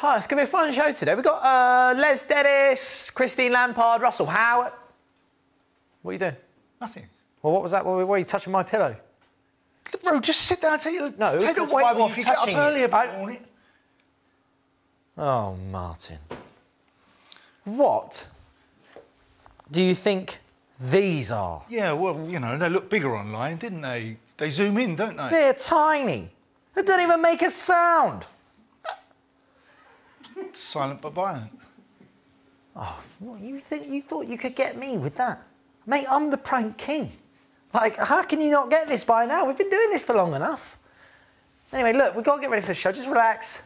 Hi, it's going to be a fun show today. We've got Les Dennis, Christine Lampard, Russell Howard. What are you doing? Nothing. Well, what was that? Why are you touching my pillow? Bro, just sit down and take the weight why were off. You get up early every morning. Oh, Martin. What do you think these are? Yeah, well, you know, they look bigger online, didn't they? They zoom in, don't they? They're tiny. They don't even make a sound. Silent but violent. Oh, what, you thought you could get me with that? Mate, I'm the prank king. Like, how can you not get this by now? We've been doing this for long enough. Anyway, look, we've got to get ready for the show. Just relax.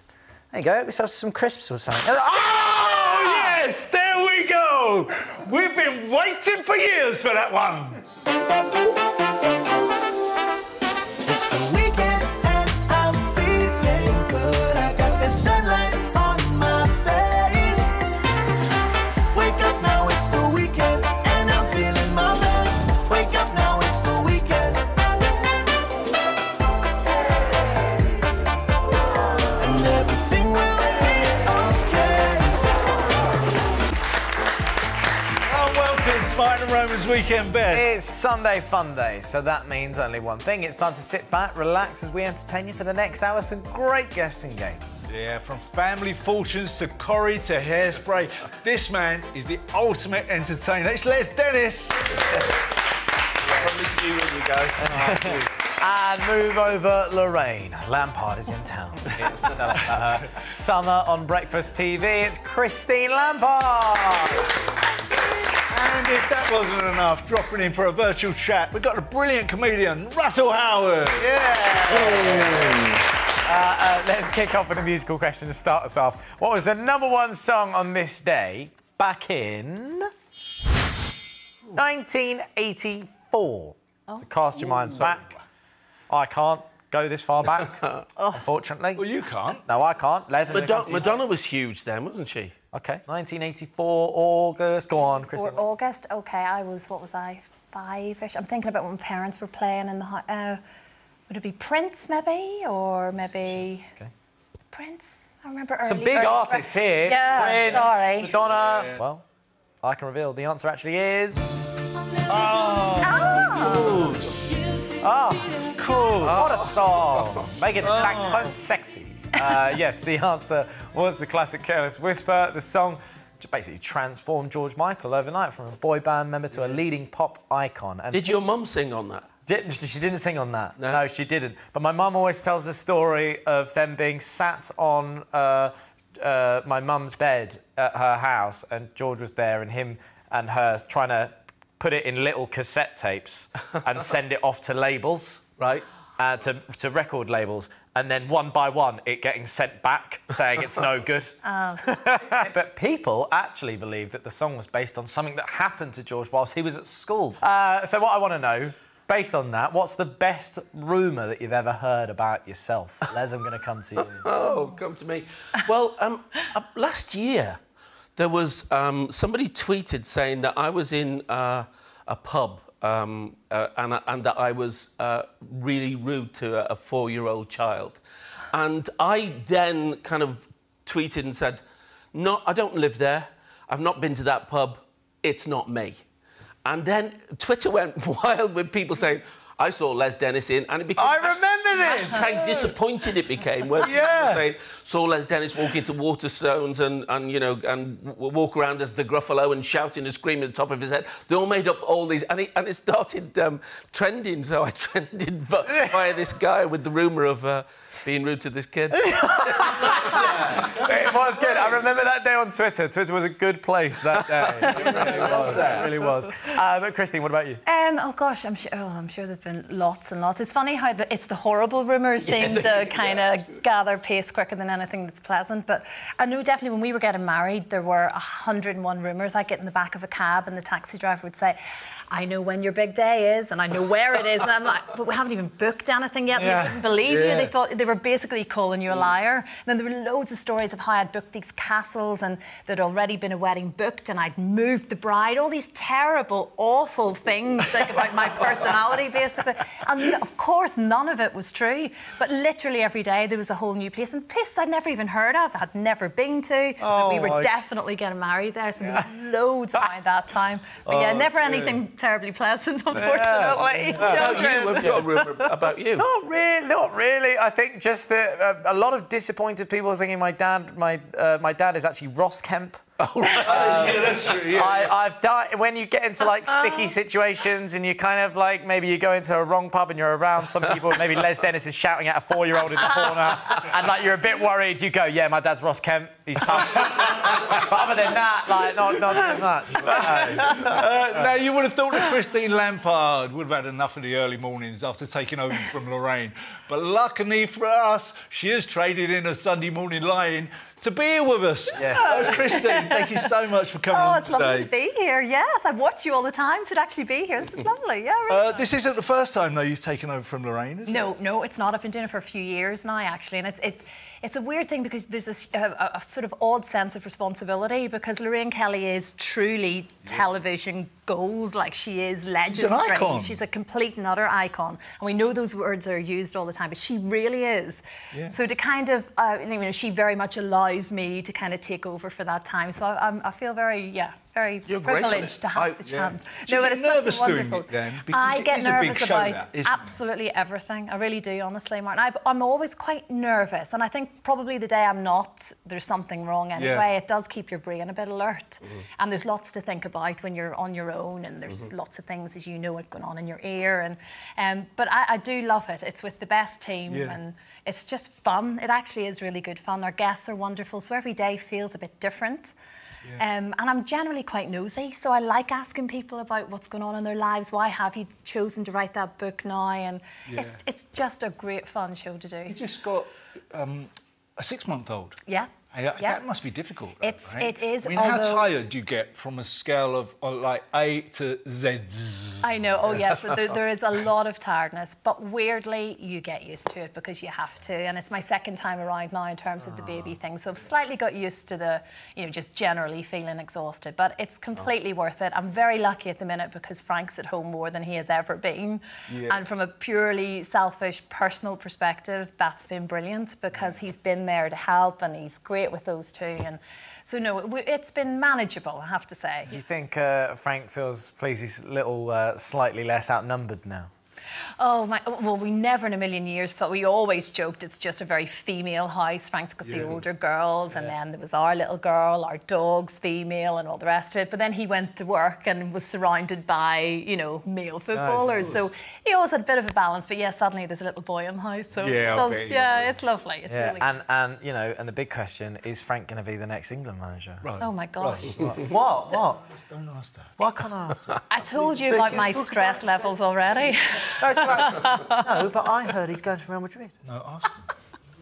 There you go. Let's have some crisps or something. Oh, yes! There we go! We've been waiting for years for that one. It's the weekend and I'm feeling good. I got the sunlight on my face. Wake up now, it's the weekend and I'm feeling my best. Wake up now, it's the weekend. And everything will be okay. Oh, welcome, Smart and Roman's Weekend Best. It's Sunday Fun Day, so that means only one thing. It's time to sit back, relax as we entertain you for the next hour. Some great guests and games. Yeah, from Family Fortunes to Corrie to Hairspray, this man is the ultimate entertainer. It's Les Dennis. Probably to you when you go. And move over, Lorraine. Lampard is in town. Here to tell us about her summer on Breakfast TV. It's Christine Lampard. And if that wasn't enough, dropping in for a virtual chat, we've got a brilliant comedian, Russell Howard. Yeah. Let's kick off with a musical question to start us off. What was the #1 song on this day back in 1984? So cast your minds back. I can't go this far back, unfortunately. Well, you can't. No, I can't. Les, Madonna was huge then, wasn't she? OK. 1984, August. Go on, Christine. Or August. OK, what was I? 5-ish. I'm thinking about when parents were playing in the house. Would it be Prince, maybe? Or maybe... Okay. Prince? I remember early... Some big artists here. Yeah, Prince, sorry. Madonna. Yeah. Well, I can reveal the answer actually is... Oh! Oh, cool. What a song. Making the saxophone sexy. Yes, the answer was the classic Careless Whisper. The song just basically transformed George Michael overnight from a boy band member to a leading pop icon. And Did your mum sing on that? she didn't sing on that. No? No, she didn't. But my mum always tells the story of them being sat on my mum's bed at her house, and George was there, and him and her trying to put it in little cassette tapes and send it off to labels. Right. To record labels, and then one by one it getting sent back saying it's no good. But people actually believe that the song was based on something that happened to George whilst he was at school. So what I want to know, based on that, what's the best rumour that you've ever heard about yourself? Les, I'm going to come to you. Oh, come to me. Well, last year there was somebody tweeted saying that I was in a pub and that I was really rude to a 4-year-old child. And I then kind of tweeted and said, no, I don't live there. I've not been to that pub. It's not me. And then Twitter went wild with people saying, I saw Les Dennis in, and it became... I remember this! Hashtag disappointed it became, where people were saying, saw Les Dennis walk into Waterstones and walk around as the Gruffalo and shouting and screaming at the top of his head. They all made up all these, and it started trending, so I trended via this guy with the rumour of being rude to this kid. It was good. I remember that day on Twitter. Twitter was a good place that day. It really was. It really was. But Christine, what about you? Oh gosh, I'm sure there've been lots and lots. It's funny how it's the horrible rumours seem to kind of gather pace quicker than anything that's pleasant. But I know definitely when we were getting married, there were 101 rumours. I'd get in the back of a cab and the taxi driver would say, I know when your big day is and I know where it is. And I'm like, but we haven't even booked anything yet. Yeah. They didn't believe you. They thought they were basically calling you a liar. And then there were loads of stories of how I'd booked these castles and there'd already been a wedding booked and I'd moved the bride. All these terrible, awful things like about my personality, basically. And of course, none of it was true. But literally every day there was a whole new place. And places I'd never even heard of, I'd never been to. Oh, we were definitely getting married there. So there was loads by that time. But yeah, never anything terribly pleasant, unfortunately. We've got a rumour about you. Not really. I think just that a lot of disappointed people are thinking my dad is actually Ross Kemp. Yeah, that's true. Yeah. I've died when you get into like sticky situations and you kind of like maybe you go into a wrong pub and you're around some people. Maybe Les Dennis is shouting at a 4-year-old in the corner, and like you're a bit worried. You go, yeah, my dad's Ross Kemp. He's tough. But other than that, like not too much. Now you would have thought that Christine Lampard would have had enough of the early mornings after taking over from Lorraine, but luckily for us, she has traded in a Sunday morning line to be here with us. Yes. Christine, thank you so much for coming on it's today. lovely to be here. Yes, I watch you all the time, so to actually be here, this is lovely. Yeah, really. This isn't the first time, though, you've taken over from Lorraine, is it? No, it's not. I've been doing it for a few years now, actually, and it's a weird thing because there's this a sort of odd sense of responsibility because Lorraine Kelly is truly television gold, like she is legendary. She's an icon. She's a complete and utter icon, and we know those words are used all the time, but she really is. Yeah. So to kind of, she very much allows me to kind of take over for that time. So I feel very privileged to have the chance. Do you get nervous doing it then? Because I get nervous about isn't it? absolutely everything. I really do, honestly, Martin. I'm always quite nervous, and I think probably the day I'm not, there's something wrong anyway. Yeah. It does keep your brain a bit alert, and there's lots to think about when you're on your own, and there's lots of things, as you know, have gone on in your ear. But I do love it. It's with the best team, and it's just fun. It actually is really good fun. Our guests are wonderful, so every day feels a bit different. Yeah. And I'm generally quite nosy, so I like asking people about what's going on in their lives. Why have you chosen to write that book now? And it's just a great fun show to do. You just got a 6-month-old. Yeah. That must be difficult, though, right? It is. I mean, how tired do you get from a scale of like A to Z? I know. Oh, yes. There is a lot of tiredness, but weirdly, you get used to it because you have to. And it's my second time around now in terms of the baby thing, so I've slightly got used to the, just generally feeling exhausted. But it's completely worth it. I'm very lucky at the minute because Frank's at home more than he has ever been, and from a purely selfish, personal perspective, that's been brilliant because he's been there to help and he's great with those two, and so no, it's been manageable, I have to say. Do you think Frank feels pleased he's a little slightly less outnumbered now? Oh my! Well, we never in a million years thought. We always joked it's just a very female house. Frank's got the older girls, and then there was our little girl, our dog's female, and all the rest of it. But then he went to work and was surrounded by, male footballers. So he always had a bit of a balance. But yeah, suddenly there's a little boy in the house. So it's lovely. It's really good. And the big question is: Frank going to be the next England manager? Right. Oh my gosh! What? Don't ask that. Why can't I ask that? I told you about my stress levels already. No, but I heard he's going to Real Madrid. No, Arsenal.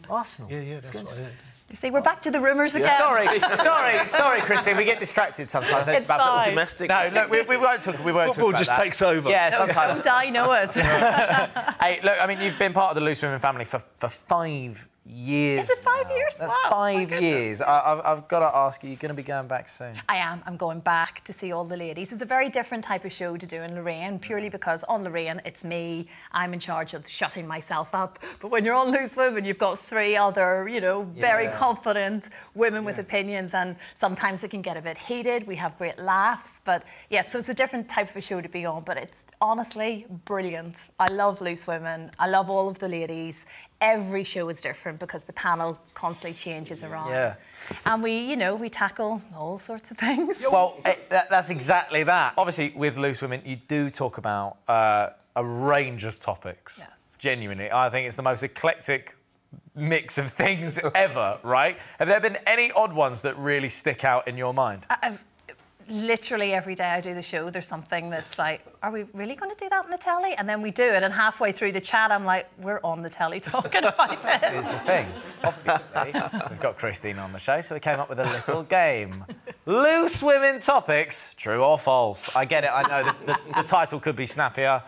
Arsenal? Yeah, that's what I heard. You see, we're back to the rumours again. Sorry, Christine. We get distracted sometimes. It's fine. Domestic. No, look, we won't talk. We won't Football talk about just that. takes over. Yeah, sometimes. I know it. Hey, look. I mean, you've been part of the Loose Women family for 5 years. Is it 5 years? That's Wow, 5 years. I've got to ask you. You're going to be going back soon. I am. I'm going back to see all the ladies. It's a very different type of show to do in Lorraine, purely because on Lorraine, it's me. I'm in charge of shutting myself up. But when you're on Loose Women, you've got 3 other, very confident women with opinions, and sometimes it can get a bit heated. We have great laughs, but so it's a different type of a show to be on. But it's honestly brilliant. I love Loose Women. I love all of the ladies. Every show is different because the panel constantly changes around. Yeah. And we tackle all sorts of things. Well, that's exactly that. Obviously, with Loose Women, you do talk about a range of topics. Yes. Genuinely. I think it's the most eclectic mix of things ever, right? Have there been any odd ones that really stick out in your mind? Literally every day I do the show, there's something that's like, are we really going to do that on the telly? And then we do it, and halfway through the chat, I'm like, we're on the telly talking about this. Here's the thing. Obviously, we've got Christine on the show, so we came up with a little game. Loose women topics, true or false? I get it. I know that the title could be snappier.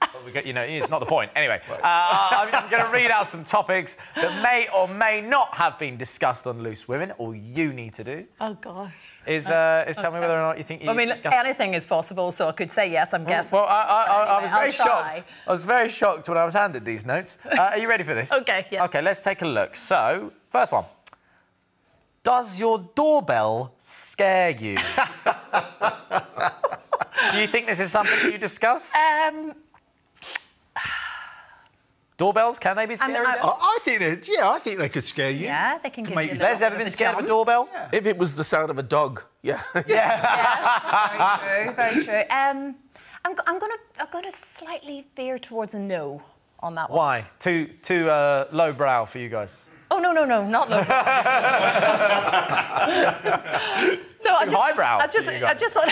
But we get, you know, it's not the point. Anyway, I'm going to read out some topics that may or may not have been discussed on Loose Women. All you need to do Oh, gosh. is tell me whether or not you think you I mean, discussed. anything is possible, so I could say yes, I'm guessing. Well, I was Anyway, very I'll try. shocked. I was very shocked when I was handed these notes. Are you ready for this? Okay, yes. Okay, let's take a look. So, first one. Does your doorbell scare you? Do you think this is something you discuss? Doorbells, can they be scary? I think they could scare you. Yeah, they can give you a little Les, ever bit been of a scared of a jump. doorbell? Yeah. If it was the sound of a dog, yeah. Very true, very true. I'm gonna slightly veer towards a no on that one. Why? Too low brow for you guys. Oh, no, not low. No, highbrow I for you guys. just want,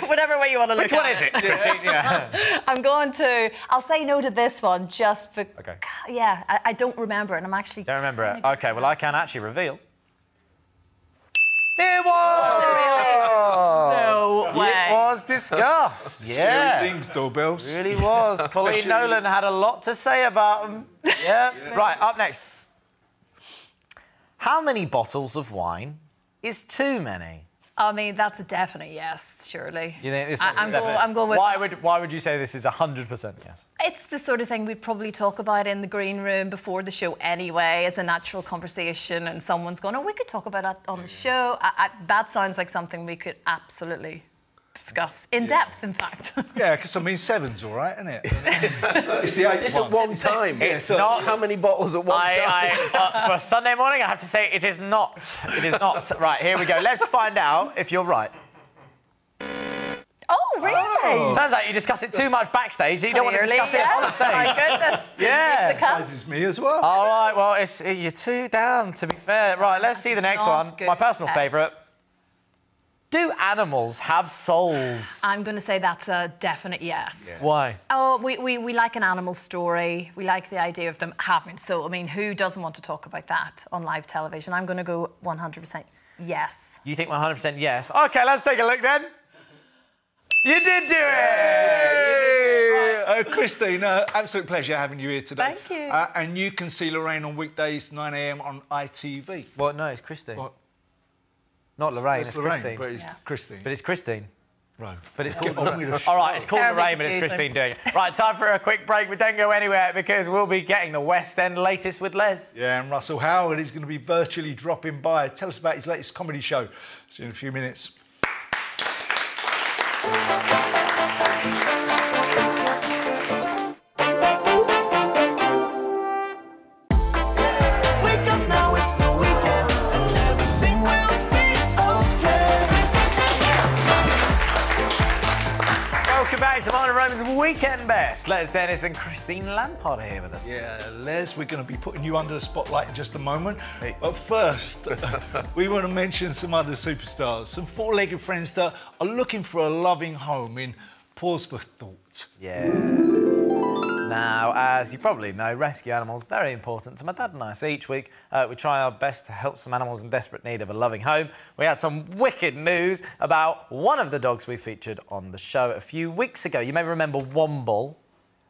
whatever way you want to look Which at one is it? Christine? Yeah. I'll say no to this one just because, Okay. yeah, I don't remember and I'm actually... Don't remember it. Okay, well, I can actually reveal. It was! No way. It was discussed. Scary things, doorbells. It really was. Pauline Nolan had a lot to say about them. Yeah. Right, up next. How many bottles of wine is too many? I mean, that's a definite yes, surely. You think this one's I'm definite? going with... Why would you say this is 100% yes? It's the sort of thing we'd probably talk about in the green room before the show anyway, as a natural conversation, and someone's going, oh, we could talk about that on the show. That sounds like something we could absolutely discuss in depth, in fact. Yeah, because I mean, 7's all right, isn't it? It's the 8th It's at one time. It's not. How many bottles at one time? For Sunday morning, I have to say it is not. It is not. Right, here we go. Let's find out if you're right. Oh, really? Turns out you discuss it too much backstage that you don't want to Clearly, discuss it on yes. stage. My goodness. Yeah. Surprises me as well. All right, well, you're two down, to be fair. Right, let's see the next Not one. good. My personal favourite. Do animals have souls? I'm going to say that's a definite yes. Why? Oh, we like an animal story. We like the idea of them having. So, I mean, who doesn't want to talk about that on live television? I'm going to go 100% yes. You think 100% yes? OK, let's take a look then. You did do it! Christine, absolute pleasure having you here today. Thank you. And you can see Lorraine on weekdays, 9 a.m. on ITV. Well, no, it's Christine. What? Not Lorraine, It's it's Lorraine, Christine. but it's Christine. But it's Christine. Right. But it's called... on with the show. All right, it's called Terribly Lorraine, but it's confusing. Christine doing it. Right, time for a quick break, but don't go anywhere because we'll be getting the West End latest with Les. Yeah, and Russell Howard is going to be virtually dropping by. Tell us about his latest comedy show. See you in a few minutes. Wake up now, it's the weekend, and everything will be okay. Welcome back to mine and Roman's Weekend Best. Les Dennis and Christine Lampard are here with us. Yeah, Les, we're going to be putting you under the spotlight in just a moment. Hey. But first, we want to mention some other superstars, some four-legged friends that are looking for a loving home in Pause for Thought. Yeah. Now, as you probably know, rescue animals very important to my dad and I. So each week, we try our best to help some animals in desperate need of a loving home. We had some wicked news about one of the dogs we featured on the show a few weeks ago. You may remember Womble,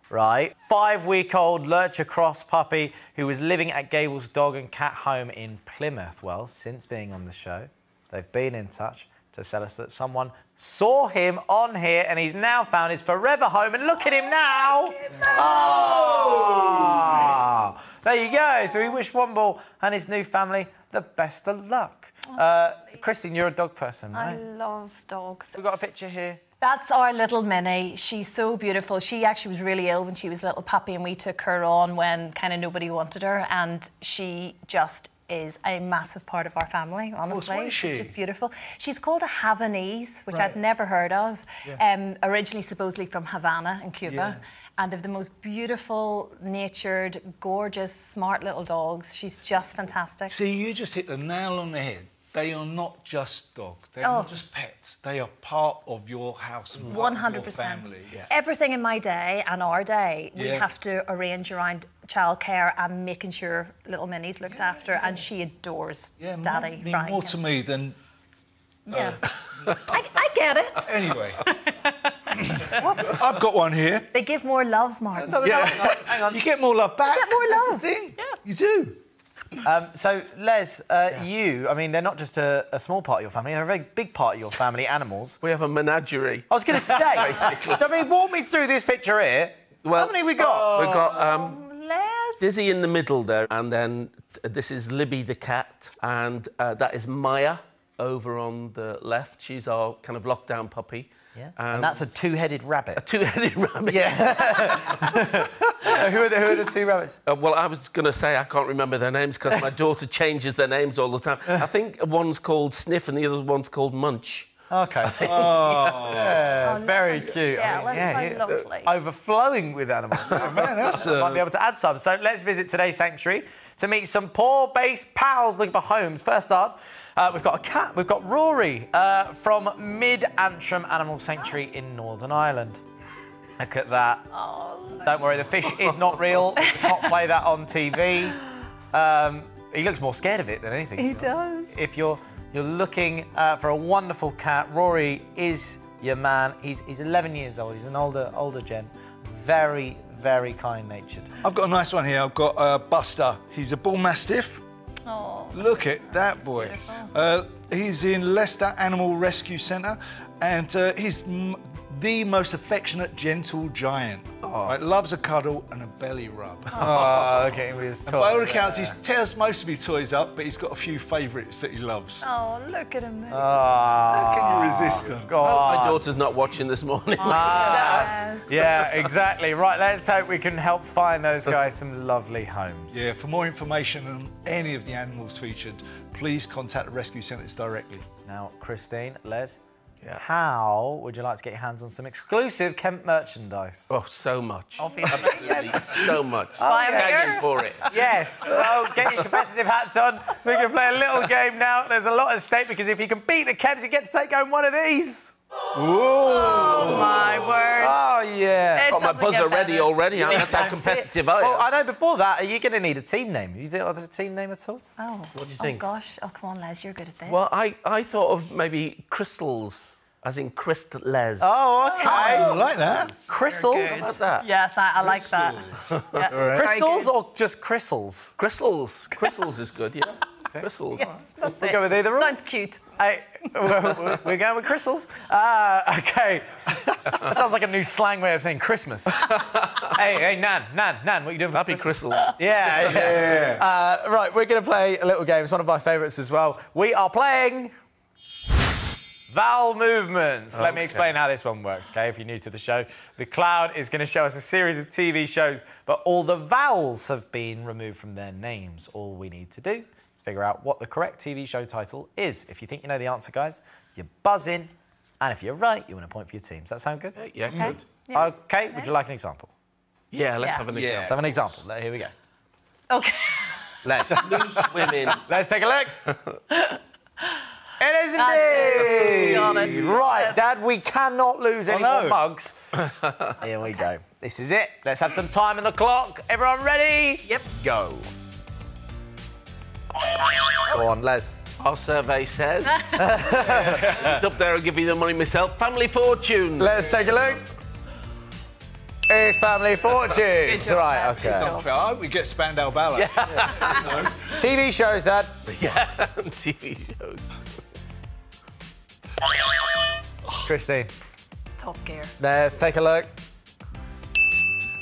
right? 5-week-old Lurcher Cross puppy who was living at Gable's Dog and Cat Home in Plymouth. Well, since being on the show, they've been in touch to tell us that someone saw him on here and he's now found his forever home. And look at him now. Oh! There you go. So we wish Womble and his new family the best of luck. Christine, you're a dog person, I right? love dogs. We've got a picture here. That's our little Minnie. She's so beautiful. She actually was really ill when she was a little puppy and we took her on when kind of nobody wanted her, and she just is a massive part of our family, honestly. what is she? She's just beautiful. She's called a Havanese, which Right. I'd never heard of. Yeah. Originally supposedly from Havana in Cuba. Yeah. And they're the most beautiful, natured, gorgeous, smart little dogs. She's just fantastic. See, you just hit the nail on the head. They are not just dogs. They're not just pets. They are part of your house and part of your 100%. family. Yeah. Everything in my day and our day, we Yeah. have to arrange around childcare and making sure little Minnie's looked after, and she adores Yeah, Daddy mean Frank. more to me than Yeah. I get it. Anyway. I've got one here. They give more love, Martin. Yeah. Hang on. You get more love back. You get more That's love. the thing. Yeah. You do. So, Les, you, I mean, they're not just a small part of your family, they're a very big part of your family, animals. We have a menagerie. I was going to say, basically. I mean, walk me through this picture here. Well, how many have we got? We've got Les. Dizzy in the middle there, and then this is Libby the cat, and that is Maya over on the left. She's our kind of lockdown puppy. Yeah. And that's a two-headed rabbit. A two-headed rabbit. Yeah. Who are the two rabbits? Well, I was going to say I can't remember their names because my daughter changes their names all the time. I think one's called Sniff and the other one's called Munch. Okay. Yeah, very cute. Yeah, I mean, lovely. Overflowing with animals. Man, that's Might be able to add some. So let's visit today's sanctuary to meet some poor-based pals looking for homes. First up, we've got a cat. We've got Rory from Mid-Antrim Animal Sanctuary in Northern Ireland. Look at that. Oh, don't worry, the fish is not real. We cannot play that on TV. He looks more scared of it than anything. he does. If you're looking for a wonderful cat, Rory is your man. He's 11 years old. He's an older gen. Very, very kind-natured. I've got a nice one here. I've got Buster. He's a bull mastiff. Oh. Look at that boy. He's in Leicester Animal Rescue Centre, and he's the most affectionate, gentle giant. Right, loves a cuddle and a belly rub. Oh, okay, with his toy. By all accounts, he tears most of his toys up, but he's got a few favourites that he loves. Oh, look at him. How can you resist them? My daughter's not watching this morning. Yes. Yeah, exactly. Right, let's hope we can help find those guys some lovely homes. Yeah, for more information on any of the animals featured, please contact the rescue centres directly. Now, Christine, Les, how would you like to get your hands on some exclusive Kemp merchandise? Oh, so much. Obviously. Absolutely, so much. I'm Begging here. for it. Yes, well, get your competitive hats on. We can play a little game now. There's a lot at stake because if you can beat the Kemps, you get to take home one of these. Oh, my word. Oh, yeah. It Got my doesn't buzzer get ready better. already. That's how competitive I am. Well, I know before that, are you going to need a team name? You think of a team name at all? Oh. What do you think? Oh, gosh. Oh, come on, Les, you're good at this. Well, I thought of maybe crystals, as in crystals. Oh, okay. I like that. Crystals? How about that? Yes, I like that. Yeah, very Crystals good. or just crystals? Crystals. Crystals is good, yeah. Crystals. That's We it. go with either or. Sounds cute. Hey, we're going with crystals. Okay. That sounds like a new slang way of saying Christmas. hey, Nan, what are you doing for Happy Christmas? crystals. Yeah. Right, we're going to play a little game. It's one of my favourites as well. We are playing vowel movements. Let me explain how this one works, okay, if you're new to the show. The cloud is going to show us a series of TV shows, but all the vowels have been removed from their names. All we need to do is figure out what the correct TV show title is. If you think you know the answer, guys, you buzz in, and if you're right, you win a point for your team. Does that sound good? Yeah, good. Yeah. Okay, would you like an example? Yeah, let's Yeah. have an Let's example. have an example. Here we go. Okay. Let's Loose women. Let's take a look. It is That's it. indeed. Got it. Right, Dad, we cannot lose any no. more mugs. Here we go. This is it. Let's have some time on the clock. Everyone ready? Yep. Go. Go on, Les. Our survey says. It's up there, I'll give you the money myself. Family Fortune. Let's take a look. It's Family Fortunes. job, Right, Dad. okay. I hope we get Spandau Ballet. TV shows, Dad. Yeah, TV shows. Christine. Top gear. Let's take a look.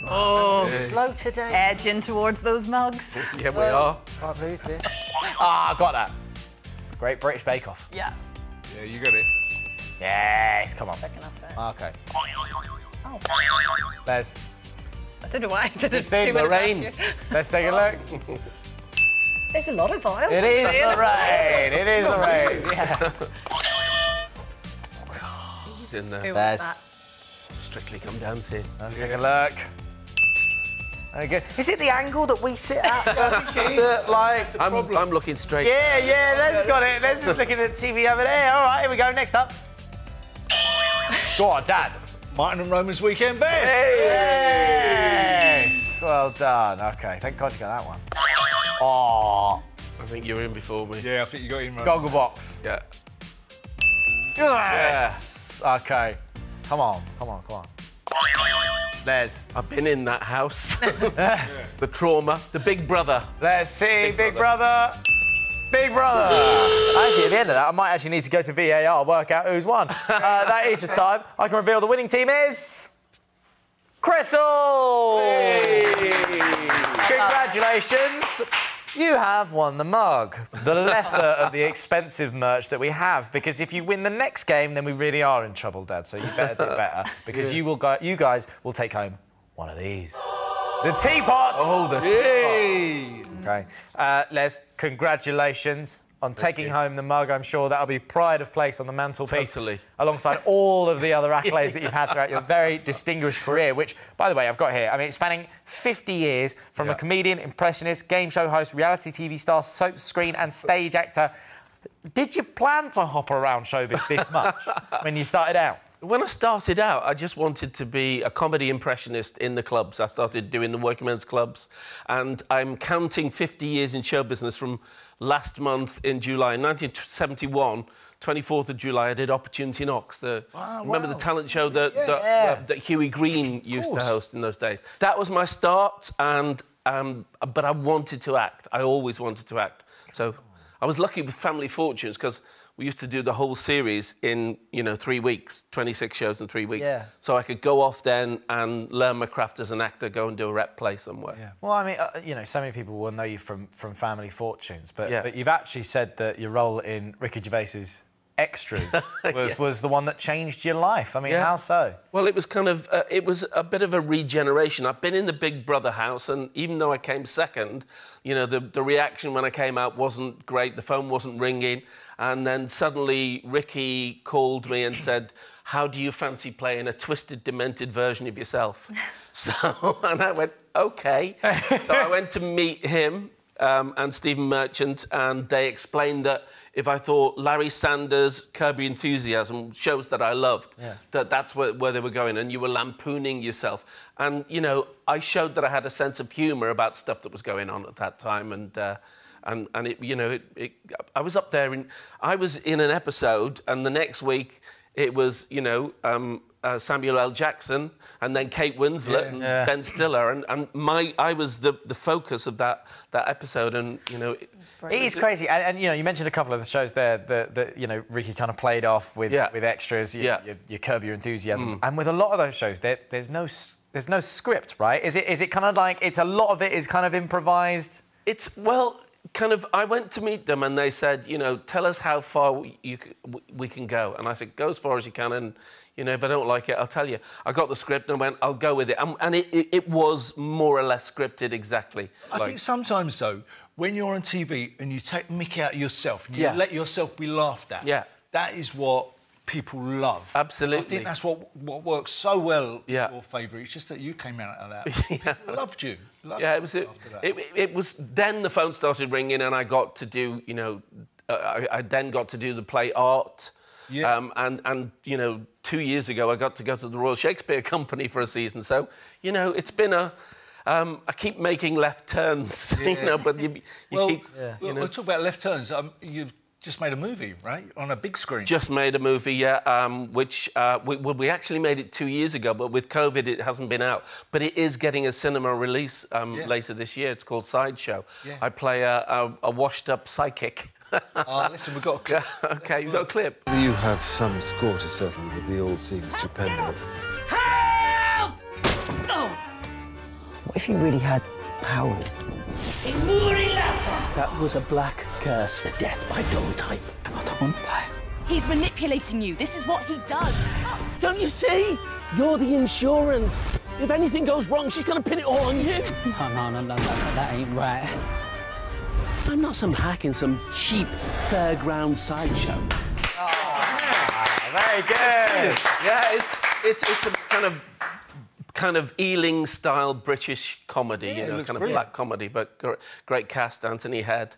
Oh, Slow today. edging towards those mugs. Yeah, we are. Can't lose this. Ah, got that. Great British Bake Off. Yeah. Yeah, you got it. Yes, come on. Picking up there. Okay. Oh. Les, I don't know why I did it Christine, 2 minutes Lorraine. after you. let's take a look. There's a lot of vowels. It is the rain. It is the rain. Yeah. He's in Who there. was Les, that? Strictly Come Dancing. let's take a look. Very good. Is it the angle that we sit at? that, like, I'm looking straight. yeah, Les got it. Les is looking at TV over there. All right, here we go. Next up. Go on, Dad. Martin and Roman's Weekend Best. Yes. Well done. Okay, thank God you got that one. Oh, I think you were in before me. Yeah, I think you got in right. Gogglebox. Yeah. Yes! Yeah. OK. Come on. Les. I've been in that house. The trauma, the big brother. Let's see, big brother. Big brother. Actually, at the end of that, I might actually need to go to VAR, work out who's won. That is the time. I can reveal the winning team is... Crystal! Hey. Congratulations. You have won the mug, the lesser of the expensive merch that we have, because if you win the next game, then we really are in trouble, Dad, so you better do better, because you guys will take home one of these. The teapot! Oh, the teapot. OK. Les, congratulations on taking home the mug. I'm sure that'll be pride of place on the mantelpiece. Totally. Alongside all of the other accolades that you've had throughout your very distinguished career, which, by the way, I've got here. I mean, it's spanning 50 years from a comedian, impressionist, game show host, reality TV star, soap, screen and stage actor. Did you plan to hop around showbiz this much when you started out? When I started out, I just wanted to be a comedy impressionist in the clubs. I started doing the working men's clubs, and I'm counting 50 years in show business from last month in July. In 1971, 24th of July, I did Opportunity Knocks. Remember the talent show that Huey Green used to host in those days? That was my start, and but I wanted to act. I always wanted to act. So I was lucky with Family Fortunes, because we used to do the whole series in, 3 weeks, 26 shows in 3 weeks. Yeah. So I could go off then and learn my craft as an actor, go and do a rep play somewhere. Yeah. Well, I mean, so many people will know you from Family Fortunes, but you've actually said that your role in Ricky Gervais's Extras was the one that changed your life. I mean, how so? Well, it was kind of, it was a bit of a regeneration. I've been in the Big Brother house, and even though I came second, the reaction when I came out wasn't great, the phone wasn't ringing, and then suddenly Ricky called me and said, how do you fancy playing a twisted, demented version of yourself? And I went, OK. So I went to meet him and Stephen Merchant, and they explained that if I thought Larry Sanders, Curb Your Enthusiasm, shows that I loved, that's where they were going, and you were lampooning yourself. And, I showed that I had a sense of humour about stuff that was going on at that time, and it, I was up there, I was in an episode, and the next week it was, Samuel L. Jackson, and then Kate Winslet and Ben Stiller, and I was the focus of that episode, and it is crazy, and you mentioned a couple of the shows there that Ricky kind of played off with Extras, your Curb Your Enthusiasm, and with a lot of those shows there's no script, right? Is it kind of like a lot of it is kind of improvised? It's kind of, I went to meet them and they said, tell us how far we can go. And I said, go as far as you can, and, if I don't like it, I'll tell you. I got the script and I went, I'll go with it. And it was more or less scripted, exactly. I think sometimes, though, when you're on TV and you take mickey out of yourself, and you let yourself be laughed at, that is what people love. Absolutely. I think that's what works so well in your favour. It's just that you came out of that. People loved you. It was then the phone started ringing, and I got to do, I then got to do the play Art. Yeah. And 2 years ago, I got to go to the Royal Shakespeare Company for a season. So, it's been a... I keep making left turns, but you keep... We'll talk about left turns. You've just made a movie, right? On a big screen. Just made a movie, which we actually made it 2 years ago, but with COVID, it hasn't been out. But it is getting a cinema release later this year. It's called Sideshow. Yeah. I play a washed-up psychic. Listen, we've got a clip. OK, you've got a clip. You have some score to settle with the all-seeing stupendo. Help! Oh. What if you really had powers? That was a black curse. A death by dawn type. He's manipulating you. This is what he does. Don't you see? You're the insurance. If anything goes wrong, she's going to pin it all on you. No, that ain't right. I'm not some hack in some cheap fairground sideshow. Oh, very good. Yeah, it's a kind of kind of Ealing-style British comedy, Yeah, you know, looks kind of brilliant. black comedy, but great cast. Anthony Head,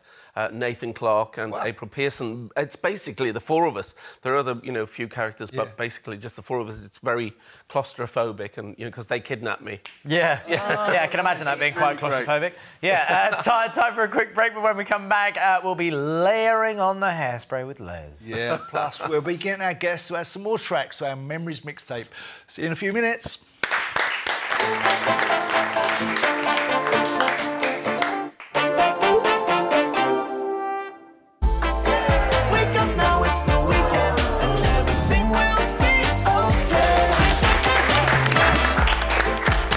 Nathan Clark, and April Pearson. It's basically the four of us. There are other, you know, few characters, but basically just the four of us. It's very claustrophobic, and you know, because they kidnapped me. Yeah, I can imagine that being quite claustrophobic. Yeah, time for a quick break, but when we come back, we'll be layering on the hairspray with Les. Yeah, plus we'll be getting our guests to add some more tracks to our Memories mixtape. See you in a few minutes. Wake up now, it's the weekend, and everything will be okay.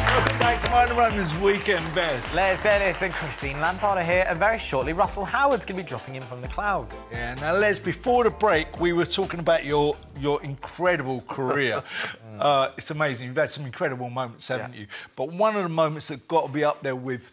Welcome back to Mine and Roman's Weekend Best. Les Dennis and Christine Lampard are here, and very shortly Russell Howard's going to be dropping in from the cloud. Yeah, now Les, before the break, we were talking about your incredible career. It's amazing. You've had some incredible moments, haven't you? But one of the moments that got to be up there with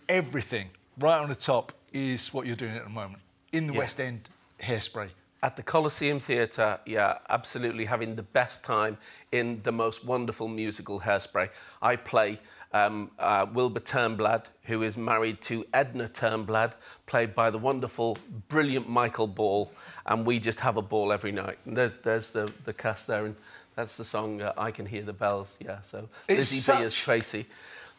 everything, right on the top, is what you're doing at the moment in the West End, Hairspray. At the Coliseum Theatre, yeah, absolutely having the best time in the most wonderful musical, Hairspray. I play Wilbur Turnblad, who is married to Edna Turnblad, played by the wonderful, brilliant Michael Ball, and we just have a ball every night. And there's the cast there, and that's the song, I Can Hear the Bells, yeah. So Lizzie B as Tracy.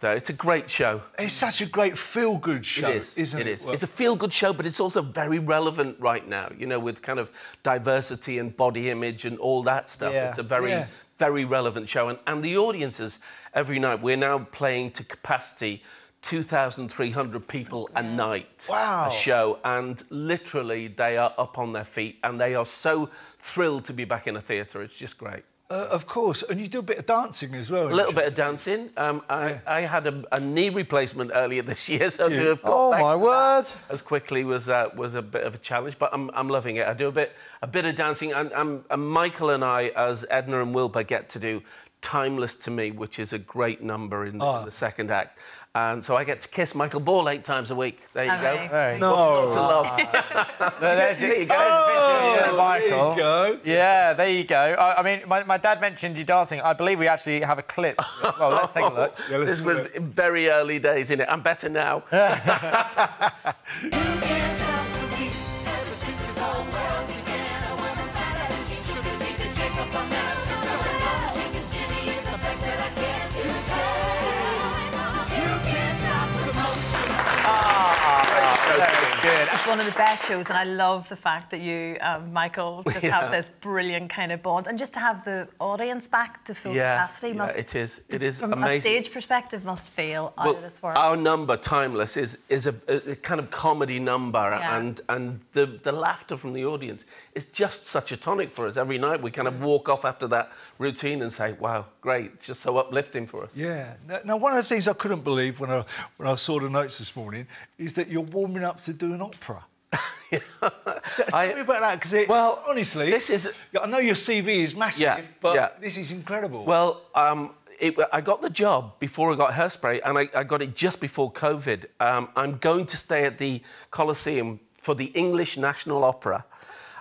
It's a great show. It's such a great feel-good show, isn't it? It is. Well, It's a feel-good show, but it's also very relevant right now, you know, with kind of diversity and body image and all that stuff. Yeah. It's a very relevant show. And the audiences, every night, we're now playing to capacity 2,300 people a night. Wow. A show. And literally, they are up on their feet, and they are so thrilled to be back in a theatre. It's just great. of course, and you do a bit of dancing as well. A little bit of dancing. I had a knee replacement earlier this year, so to have got back my to word! that as quickly was a bit of a challenge. But I'm loving it. I do a bit of dancing, and Michael and I, as Edna and Wilbur, get to do Timeless to Me, which is a great number in the second act. And so I get to kiss Michael Ball 8 times a week. There you go. Very No. What's not to love? There's There you go. There's a picture of you and Michael. There you go. Yeah, there you go. I mean, my dad mentioned you dancing. I believe we actually have a clip. Well, let's take a look. Yeah, let's This do was it. very early days in it. I'm better now. Good. It's one of the best shows, and I love the fact that you, Michael, just have this brilliant kind of bond, and just to have the audience back to full capacity must. It is From amazing. a stage perspective, must feel out of this world. Our number, Timeless, is a kind of comedy number, and the laughter from the audience is just such a tonic for us. Every night we kind of walk off after that routine and say, wow, great, it's just so uplifting for us. Yeah. Now, one of the things I couldn't believe when I saw the notes this morning is that you're warming up to do an opera. Tell me about that, because honestly, this is. I know your CV is massive, but this is incredible. Well, I got the job before I got Hairspray, and I got it just before COVID. I'm going to stay at the Coliseum for the English National Opera.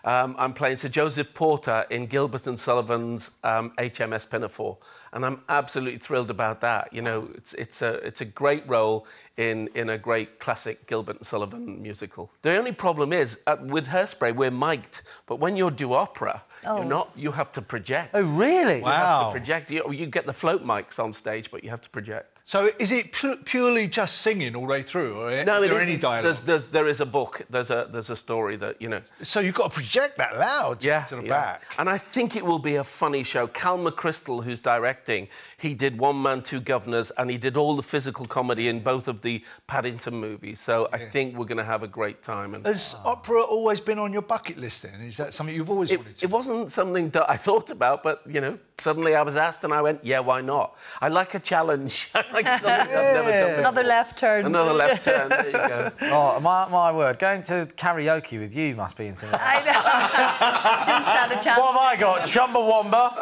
I'm playing Sir Joseph Porter in Gilbert and Sullivan's HMS Pinafore, and I'm absolutely thrilled about that. You know, it's a great role in a great classic Gilbert and Sullivan musical. The only problem is with Hairspray we're mic'd, but when you do opera, you're not. You have to project. Oh, really? You have to project. You get the float mics on stage, but you have to project. So is it purely just singing all the way through, or No, is there any dialogue? There is a book. There's a story that, you know. So you've got to project that loud to the back. And I think it will be a funny show. Cal McChrystal, who's directing, he did One Man, Two Governors, and he did all the physical comedy in both of the Paddington movies. So I think we're going to have a great time. And Has opera always been on your bucket list then? Is that something you've always wanted to it wasn't something that I thought about, but, you know, suddenly I was asked and I went, yeah, why not? I like a challenge. I like something I've never done before. Another left turn. Another left turn, there you go. Oh, my word. Going to karaoke with you must be intimidating. I know. Didn't stand a chance. What have I got? Chumbawamba?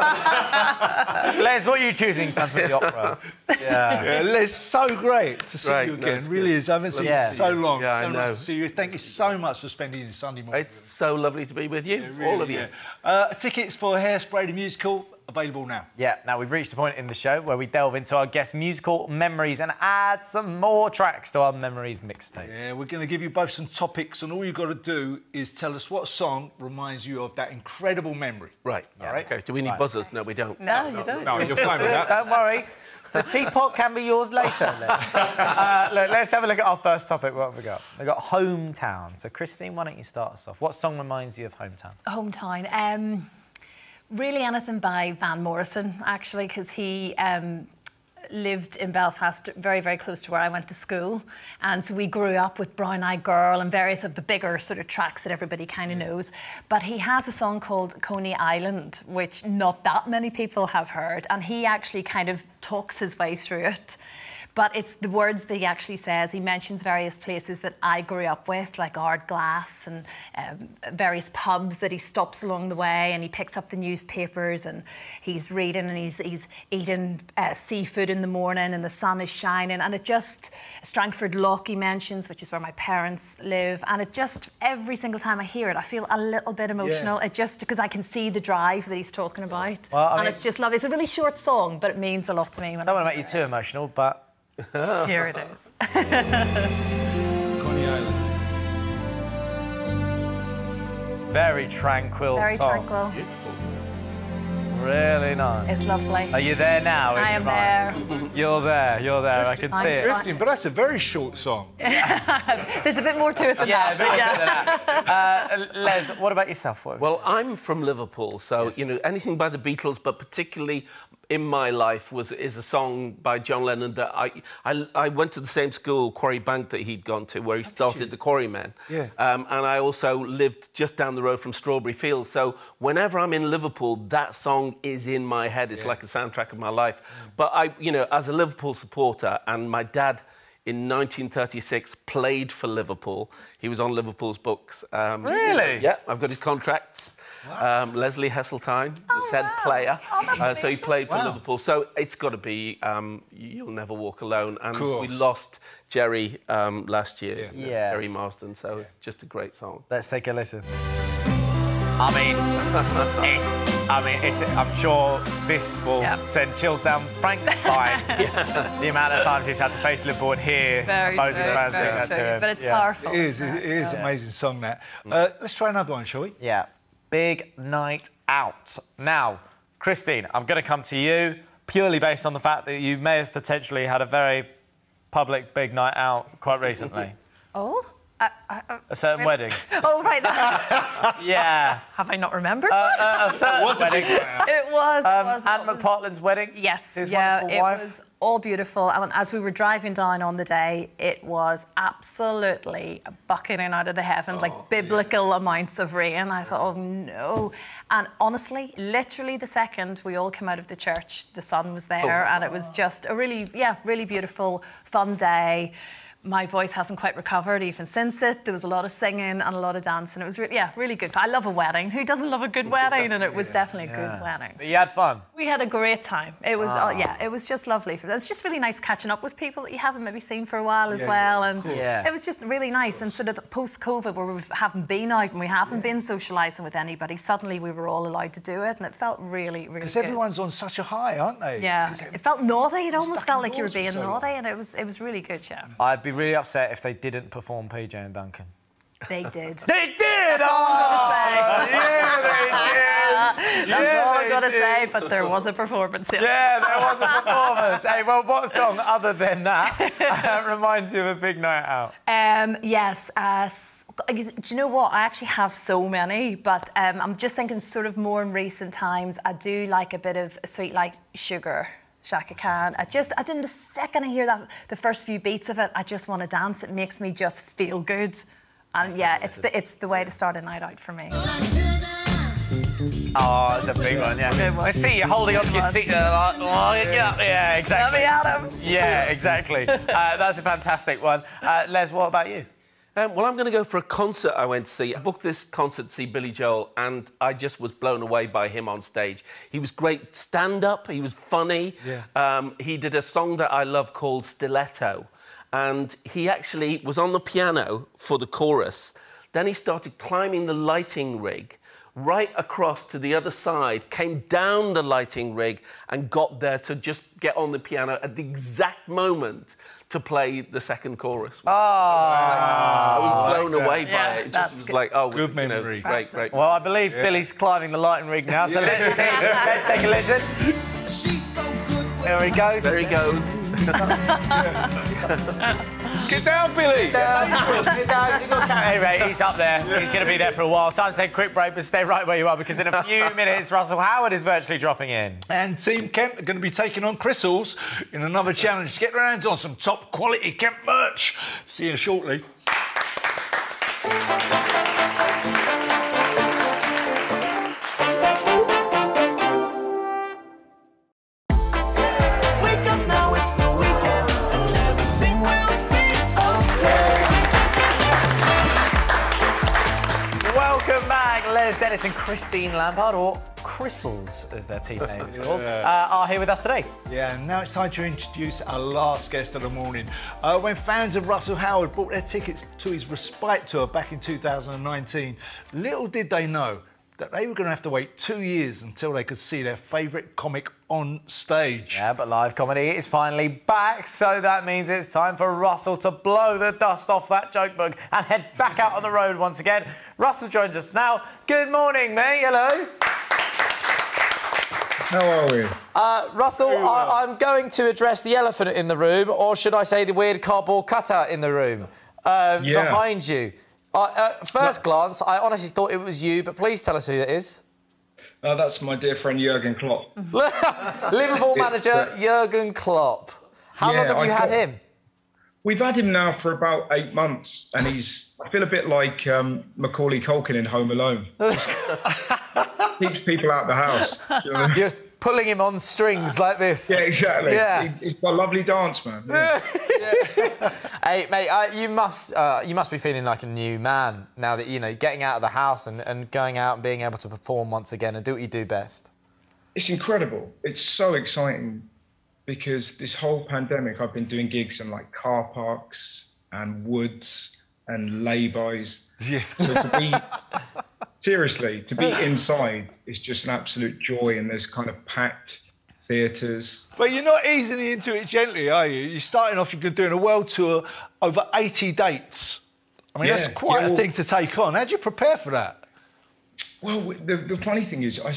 Les, what are you choosing, Phantom of the Opera? Yeah, it's so great to see you again. it's Really good. is. I haven't seen you Yeah. for so long. Yeah, I so nice know. to see you. Thank you so much for spending your Sunday morning. It's so lovely to be with you, Really, all of you. Tickets for Hairspray the musical available now. Yeah, now we've reached a point in the show where we delve into our guest musical memories and add some more tracks to our Memories mixtape. Yeah, we're going to give you both some topics, and all you've got to do is tell us what song reminds you of that incredible memory. Right. All right. Okay. Do we need buzzers? No, we don't. No, you don't. No, you're fine with that. Don't worry. The teapot can be yours later. Look, let's have a look at our first topic. What have we got? We've got hometown. So, Christine, why don't you start us off? What song reminds you of hometown? Hometown. Really anything by Van Morrison, actually, because he lived in Belfast, very, very close to where I went to school. And so we grew up with Brown Eyed Girl and various of the bigger sort of tracks that everybody kind of knows. But he has a song called Coney Island, which not that many people have heard. And he actually kind of talks his way through it. But it's the words that he actually says. He mentions various places that I grew up with, like Ardglass and various pubs that he stops along the way, and he picks up the newspapers and he's reading and he's eating seafood in the morning and the sun is shining. And it just, Strangford Lough he mentions, which is where my parents live. And it just, every single time I hear it, I feel a little bit emotional. It just, because I can see the drive that he's talking about. Well, I mean, it's just lovely. It's a really short song, but it means a lot to me. I don't want to make you too emotional, but... Here it is. Coney Island. Very tranquil Very song. tranquil. Beautiful. Really nice. It's lovely. Are you there now? I am there. You're there. I can see it. Drifting, but that's a very short song. There's a bit more to it than Yeah, a that. bit more to that. Les, what about yourself? Well, I'm from Liverpool, so you know anything by the Beatles, but particularly in my life is a song by John Lennon that I went to the same school, Quarry Bank, that he'd gone to, where he started the Quarrymen. Yeah. And I also lived just down the road from Strawberry Fields. So whenever I'm in Liverpool, that song is in my head. It's like a soundtrack of my life. But you know, as a Liverpool supporter, and my dad in 1936 played for Liverpool. He was on Liverpool's books. Really? Yeah, I've got his contracts. Wow. Leslie Hesseltine, the said player. So he played for Liverpool. So it's got to be You'll Never Walk Alone. And we lost Jerry last year, Jerry Marsden. So just a great song. Let's take a listen. I mean, I'm sure this will send chills down Frank's spine. The amount of times he's had to face Liverpool and hear opposing fans sing that to him. But it's powerful. It is an amazing song, that. Let's try another one, shall we? Yeah. Big Night Out. Now, Christine, I'm going to come to you purely based on the fact that you may have potentially had a very public big night out quite recently. Oh? A certain wedding. Oh, right. Yeah. Have I not remembered? A certain wedding. It was. Anne McPartlin's wedding. Yes. His yeah, wonderful it wife. was all beautiful. And as we were driving down on the day, it was absolutely bucketing out of the heavens, like biblical amounts of rain. I thought, oh no. And honestly, literally the second we all came out of the church, the sun was there, and it was just a really, really beautiful, fun day. My voice hasn't quite recovered even since it. There was a lot of singing and a lot of dancing. It was really good. I love a wedding. Who doesn't love a good wedding? And it was definitely a good wedding. But you had fun. We had a great time. It was, it was just lovely. It was just really nice catching up with people that you haven't maybe seen for a while as well. And it was just really nice. And sort of post-COVID, where we haven't been out and we haven't been socialising with anybody, suddenly we were all allowed to do it, and it felt really, really good. Because everyone's on such a high, aren't they? Yeah. It felt naughty. It almost felt like you were being naughty, and it was really good, yeah. I'd be really upset if they didn't perform PJ and Duncan. They did. They did! That's all I'm going to did. say, but there was a performance. Yeah, there was a performance. Hey, well, what song other than that reminds you of a big night out? Yes. Do you know what? I actually have so many, but I'm just thinking sort of more in recent times. I do like a bit of Sweet Like Sugar. Shaka Khan. I didn't, the second I hear that, the first few beats of it, I just want to dance. It makes me just feel good. And it's the way to start a night out for me. Oh, it's a big one, yeah. I see you holding on to your seat there, like, oh, yeah, exactly. Let me at him. Yeah, exactly. That's a fantastic one. Les, what about you? Well, I'm going to go for a concert I went to see. I booked this concert to see Billy Joel, and I just was blown away by him on stage. He was great stand-up, he was funny. Yeah. He did a song that I love called Stiletto, and he actually was on the piano for the chorus. Then he started climbing the lighting rig, right across to the other side, came down the lighting rig and got there to just get on the piano at the exact moment to play the second chorus. I was blown away by it. It just was like, oh, good memory. Great. Well, I believe Billy's climbing the lighting rig now, so let's see. Let's take a listen. She's so good with There he goes. There he goes. Get down, Billy! You've got Hey, Ray, he's up there. He's going to be there for a while. Time to take a quick break, but stay right where you are, because in a few minutes, Russell Howard is virtually dropping in. And Team Kemp are going to be taking on Crystals in another challenge. Get your hands on some top quality Kemp merch. See you shortly. Wake up now, it's the weekend, and everything will be okay. Welcome back. Les Dennis and Christine Lampard, or Crystals, as their team name is called, are here with us today. Yeah, and now it's time to introduce our last guest of the morning. When fans of Russell Howard bought their tickets to his Respite Tour back in 2019, little did they know that they were going to have to wait 2 years until they could see their favourite comic on stage. Yeah, but live comedy is finally back, so that means it's time for Russell to blow the dust off that joke book and head back out on the road once again. Russell joins us now. Good morning, mate. Hello. How are we? Russell, I'm going to address the elephant in the room, or should I say the weird cardboard cutout in the room behind you. First glance, I honestly thought it was you, but please tell us who that is. That's my dear friend Jurgen Klopp. Liverpool manager Jurgen Klopp. How long have you had him? We've had him now for about 8 months, and I feel a bit like Macaulay Culkin in Home Alone. Keeps people out the house. You know? Just pulling him on strings like this. Yeah, exactly. Yeah. He's got a lovely dance, man. Yeah. Hey, mate, you must be feeling like a new man now that, you know, getting out of the house and going out and being able to perform once again and do what you do best. It's incredible. It's so exciting because this whole pandemic, I've been doing gigs in like car parks and woods and lay-bys. Yeah. So to be... Seriously, to be inside is just an absolute joy, and there's kind of packed theatres. But you're not easing into it gently, are you? You're starting off, you're doing a world tour, over 80 dates. I mean, that's quite a thing to take on. How do you prepare for that? Well, the funny thing is, I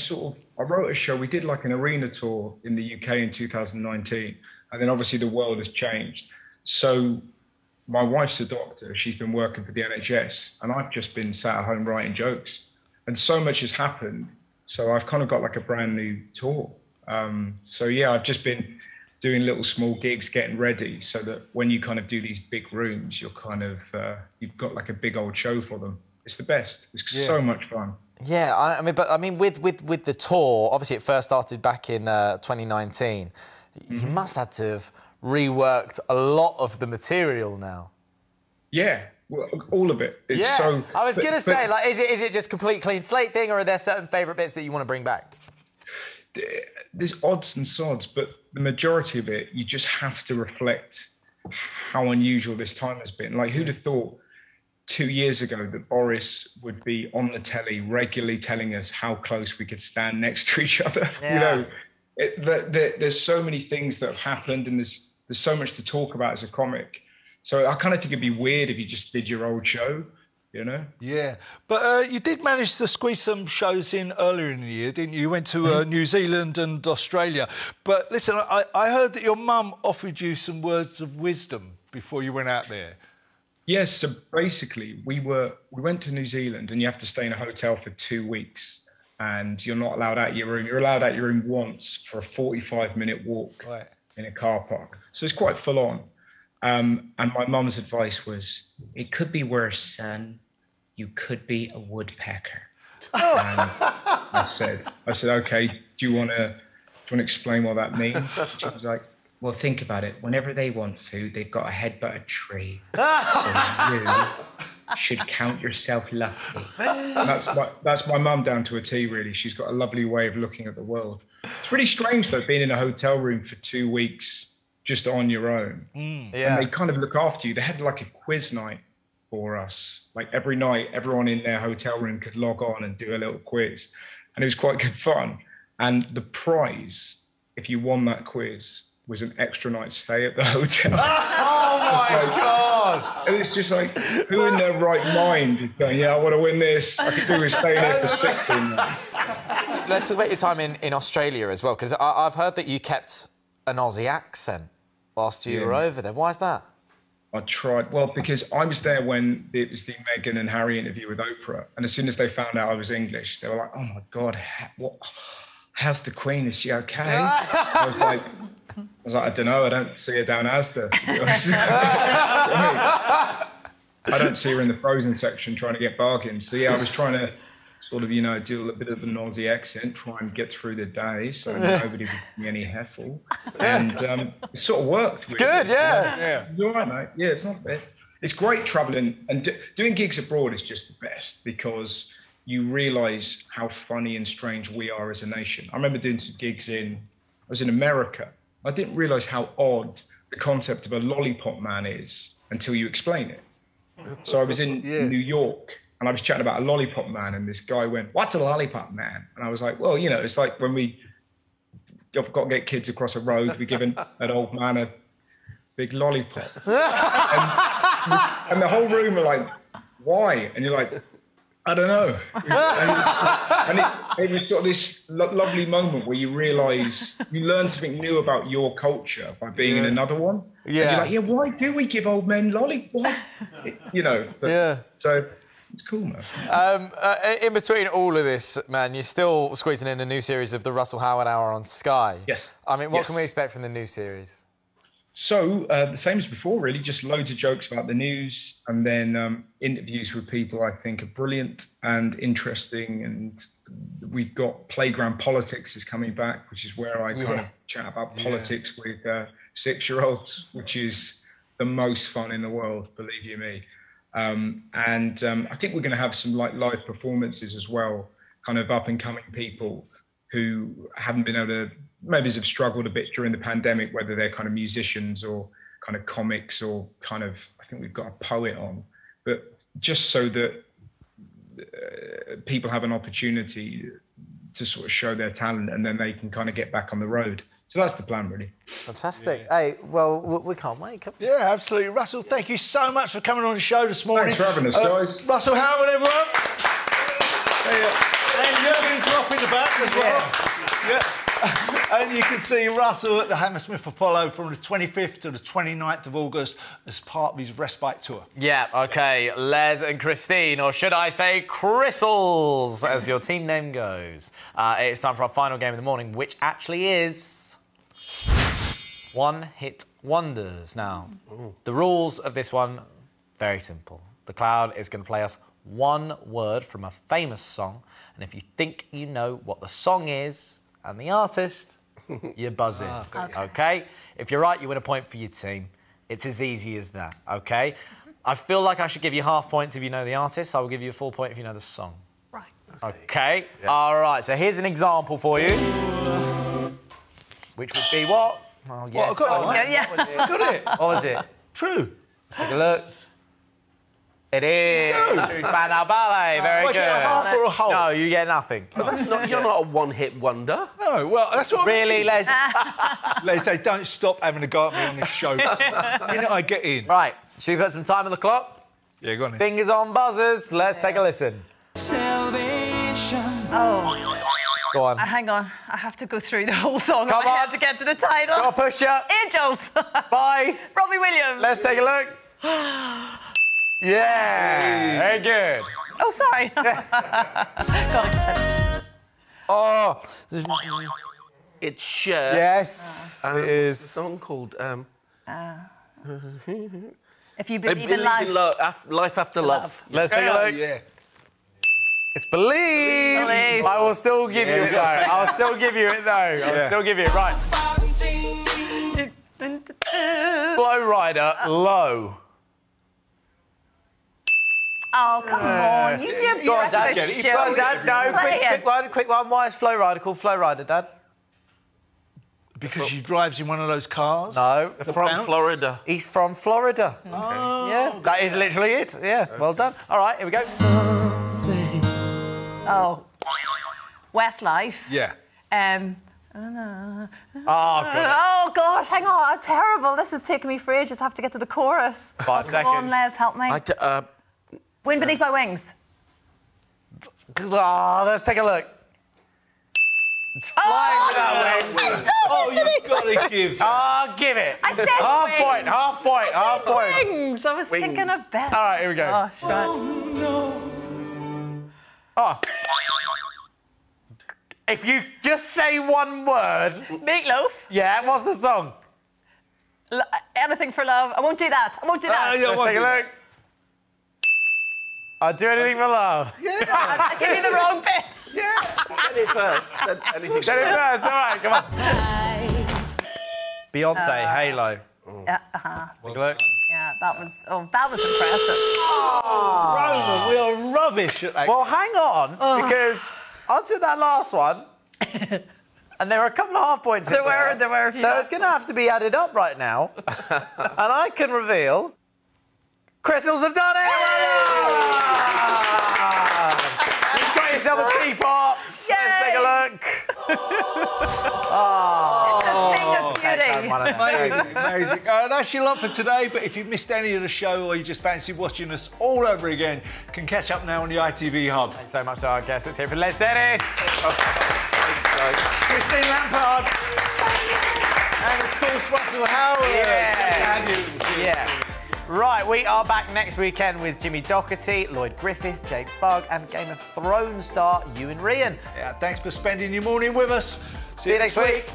wrote a show. We did like an arena tour in the UK in 2019, and then obviously the world has changed. So my wife's a doctor. She's been working for the NHS, and I've just been sat at home writing jokes. And so much has happened. So I've kind of got like a brand new tour. So yeah, I've just been doing little small gigs, getting ready, so that when you kind of do these big rooms, you're kind of, you've got like a big old show for them. It's the best. It's so much fun. Yeah, I mean, with the tour, obviously it first started back in 2019. You must have to have reworked a lot of the material now. Yeah, well, all of it. It's so. I was going to say, like, is it just complete clean slate thing, or are there certain favourite bits that you want to bring back? There's odds and sods, but the majority of it, you just have to reflect how unusual this time has been. Like, who'd have thought 2 years ago that Boris would be on the telly regularly telling us how close we could stand next to each other? Yeah. You know, there's so many things that have happened, and there's so much to talk about as a comic. So I kind of think it'd be weird if you just did your old show, you know? Yeah, but you did manage to squeeze some shows in earlier in the year, didn't you? You went to New Zealand and Australia. But listen, I heard that your mum offered you some words of wisdom before you went out there. Yes, so basically we went to New Zealand, and you have to stay in a hotel for 2 weeks, and you're not allowed out your room. You're allowed out your room once for a 45-minute walk in a car park. So it's quite full on. And my mum's advice was, it could be worse, son. You could be a woodpecker. And I said, okay, do you want to explain what that means? She was like, well, think about it. Whenever they want food, they've got to headbutt a tree. So you should count yourself lucky. And that's my mum down to a T, really. She's got a lovely way of looking at the world. It's really strange, though, being in a hotel room for 2 weeks just on your own. And they kind of look after you. They had like a quiz night for us. Like every night, everyone in their hotel room could log on and do a little quiz. And it was quite good fun. And the prize, if you won that quiz, was an extra night stay at the hotel. Oh my God! And it's just like, who in their right mind is going, yeah, I want to win this. I could do with staying here for 16 months. Let's talk about your time in Australia as well, because I've heard that you kept an Aussie accent whilst you were over there. Why is that? I tried. Well, because I was there when it was the Meghan and Harry interview with Oprah. And as soon as they found out I was English, they were like, oh my God, how's the Queen? Is she okay? I was like, I don't know. I don't see her down Asda. To be honest. I don't see her in the frozen section trying to get bargains. So yeah, I was trying to sort of, you know, do a little bit of an Aussie accent, try and get through the day so nobody would give me any hassle. And it sort of worked. It's good, yeah. It's all right, mate. Yeah, it's not bad. It's great traveling and doing gigs abroad is just the best because you realise how funny and strange we are as a nation. I remember doing some gigs I was in America. I didn't realise how odd the concept of a lollipop man is until you explain it. So I was in New York and I was chatting about a lollipop man and this guy went, what's a lollipop man? And I was like, well, you know, it's like when we've got to get kids across a road, we give an old man a big lollipop. and the whole room were like, why? And you're like, I don't know. And it was sort of this lovely moment where you realise you learn something new about your culture by being in another one. Yeah. And you're like, yeah, why do we give old men lollipops? You know. So it's cool, man. In between all of this, man, you're still squeezing in a new series of the Russell Howard Hour on Sky. Yes. I mean, what can we expect from the new series? So the same as before, really, just loads of jokes about the news and then interviews with people I think are brilliant and interesting. And we've got Playground Politics is coming back, which is where I kind of chat about politics with 6-year-olds, which is the most fun in the world, believe you me. I think we're going to have some like live performances as well, kind of up and coming people who haven't been able to, maybe have struggled a bit during the pandemic, whether they're kind of musicians or kind of comics or kind of, I think we've got a poet on, but just so that people have an opportunity to sort of show their talent and then they can kind of get back on the road. So that's the plan, really. Fantastic. Yeah. Hey, well, we can't wait. Yeah, absolutely. Russell, thank you so much for coming on the show this morning. Thanks for having us, guys. Russell Howard, everyone. And Jürgen Klopp in the back as well. Yeah. And you can see Russell at the Hammersmith Apollo from the 25th to the 29th of August as part of his respite tour. Yeah, OK. Les and Christine, or should I say Crystals, as your team name goes. It's time for our final game of the morning, which actually is One Hit Wonders. Now, the rules of this one, very simple. The Cloud is going to play us one word from a famous song, and if you think you know what the song is and the artist, you buzz in, OK? If you're right, you win a point for your team. It's as easy as that, OK? I feel like I should give you half points if you know the artist. I will give you a full point if you know the song. Right. OK? Yeah. All right, so here's an example for you. Which would be what? Oh, yes. Well, I got it, right? Yeah. I got it. What was it? True. Let's take a look. It is. True Spandau Ballet. Very good. I get a half or a whole? No, you get nothing. But that's not. You're not a one-hit wonder. No, well, that's what Really, Les? Les, they don't stop having a go at me on this show. The minute I get in. Right, should we put some time on the clock? Yeah, go on then. Fingers on buzzers. Let's take a listen. Oh. Go on. Hang on. I have to go through the whole song Come in my on. head to get to the title. Got to push you. Angels. Bye. Robbie Williams. Let's take a look. Yeah. Very good. Oh, sorry. Got excited. Oh. It's Cher. Yes. It What's is. the song called? If you believe in life. Life After Love. Let's take a look. Yeah. It's Believe. Believe. I will still give you it, though. I'll still give you it, though. I'll still give you it. Right. Flow Rider, Low. Oh, come on. You do a Go on, Dad. breakfast Go on, show. Dad. No, quick one. Why is Flow Rider called Flow Rider, Dad? Because she drives in one of those cars? No. From Bounce? Florida. He's from Florida. Oh, Yeah, that is literally it. Yeah, well done. All right, here we go. Oh. Westlife. Yeah. Oh, good. Oh, gosh, hang on. I'm terrible. This is taking me for ages. I have to get to the chorus. 5 Come on, seconds. Les, help me. Wind Beneath My Wings. Oh, let's take a look. It's flying without wings. Oh, you've got to give. Oh, give it. I said half wings. point, half point, half point. Wings. I was thinking of better. All right, here we go. Gosh, right. Oh. If you just say one word. Meatloaf. Yeah, what's the song? Anything for love. I won't do that. I won't do that. yeah, Let's take a look. I'll do anything for love. Yeah. I give you the wrong bit. Said it first. Said anything. Said it first. All right, come on. Beyonce, Halo. Yeah, Take a look. Yeah, that was impressive. Roman, we are rubbish at that. Well, hang on, because I answered that last one, and there were a couple of half points in there. There were a few. So it's going to have to be added up right now. And I can reveal Crystals have done it! You've got yourself a teapot. Let's take a look. Amazing, amazing. That's your lot for today, but if you missed any of the show or you just fancy watching us all over again, you can catch up now on the ITV Hub. Thanks so much to our guests. Let's hear from Les Dennis. Thanks, guys. Christine Lampard. And of course, Russell Howard. Yeah. Right, we are back next weekend with Jimmy Doherty, Lloyd Griffith, Jake Bugg, and Game of Thrones star Ewan Ryan. Yeah, thanks for spending your morning with us. See you next week.